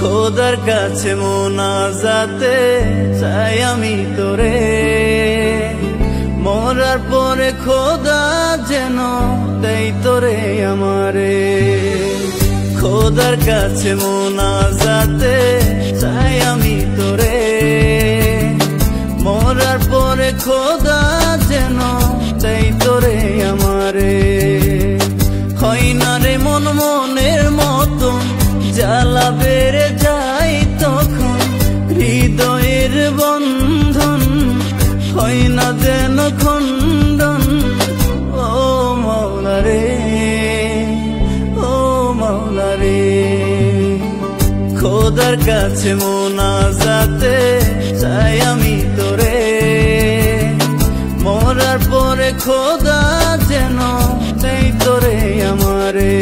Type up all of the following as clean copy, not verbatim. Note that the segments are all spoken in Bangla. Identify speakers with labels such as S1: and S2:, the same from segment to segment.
S1: খোদার কাছে মোনাজাতে চাই আমি তোরে, মরার পরে খোদা যেন দেই তোরে আমারে। খোদার কাছে মোনাজাতে চাই আমি তোরে, মরার পরে খোদা যেন দেই তোরে আমারে। হয় না রে মন মনের মতন, জ্বালা বেড়ে যায় তখন হৃদয়ের বন্ধন, হয় না যেন খণ্ডন। ও মাওলা রে, ও মাওলা রে, খোদার কাছে মোনাজাতে চাই আমি তোরে, মরার পরে খোদা যেন দেই তোরে আমারে।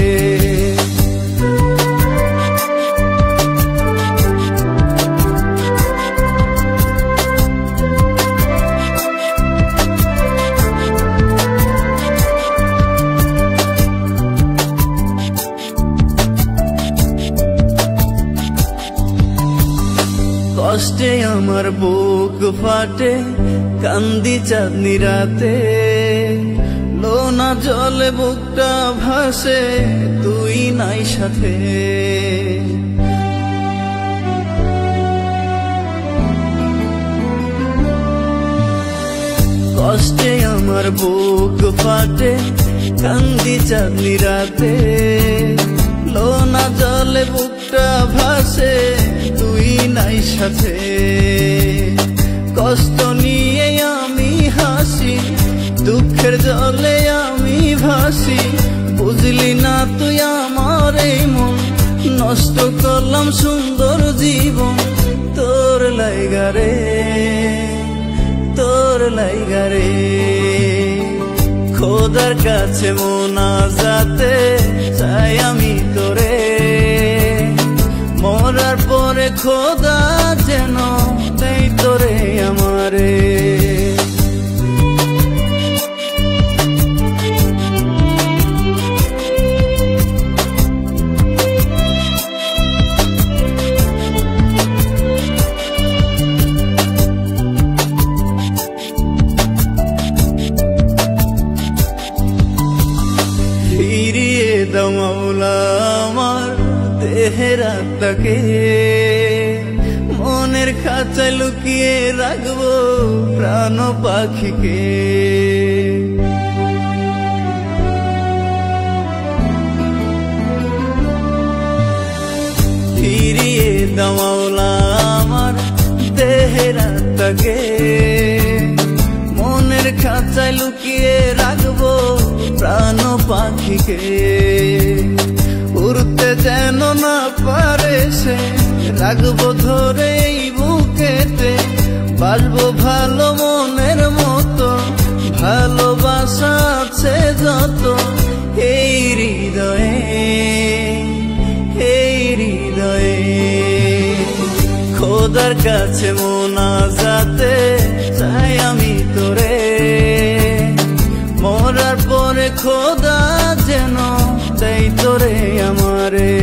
S1: কষ্টে আমার বুক ফাটে, কান্দি চাঁদনি রাতে, লোনা জলে বুকটা ভাসে, তুই নাই সাথে। কষ্টে আমার বুক ফাটে, কান্দি চাঁদনি রাতে, লোনা জলে বুকটা ভাসে, তুই নাই সাথে। কষ্ট নিয়ে আমি হাসি, দুঃখের জলে আমি ভাসি, বুঝলি না তুই আমার এই মন, নষ্ট করলাম সুন্দর জীবন তোর লাইগা রে, তোর লাইগা রে। খোদার কাছে মোনাজাতে চাই আমি তোরে, মরার পরে খোদা যেন দেই তোরে আমারে। ফিরিয়ে দাও মাওলা আমার দেহের আত্মাকে, মনের খাঁচায় লুকিয়ে রাখবো প্রাণ পাখিকে। ফিরিয়ে দাও মাওলা আমার দেহের আত্মাকে, মনের খাঁচায় লুকিয়ে রাখবো প্রাণ পাখিকে। উড়তে যেন না পারে সে, রাখবো ধরে এই বুকেতে, বাসবো ভালো মনের মতো, ভালোবাসা আছে যত এই হৃদয়ে, এই হৃদয়ে। খোদার কাছে মোনাজাতে চাই আমি তোরে, মরার পরে খোদা যেন দেই তোরে আমারে।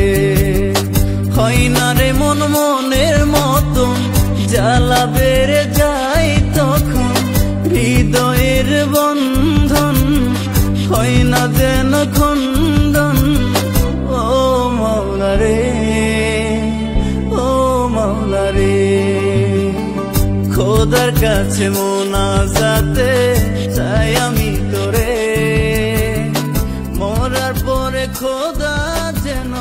S1: হয় না রে মন মনের মতন, জ্বালা বেড়ে যায় তখন হৃদয়ের বন্ধন, হয় না যেন খণ্ডন। ও মাওলা রে, ও মাওলা রে, খোদার কাছে মোনাজাতে চাই আমি তোরে, মরার পরে খোদা যেন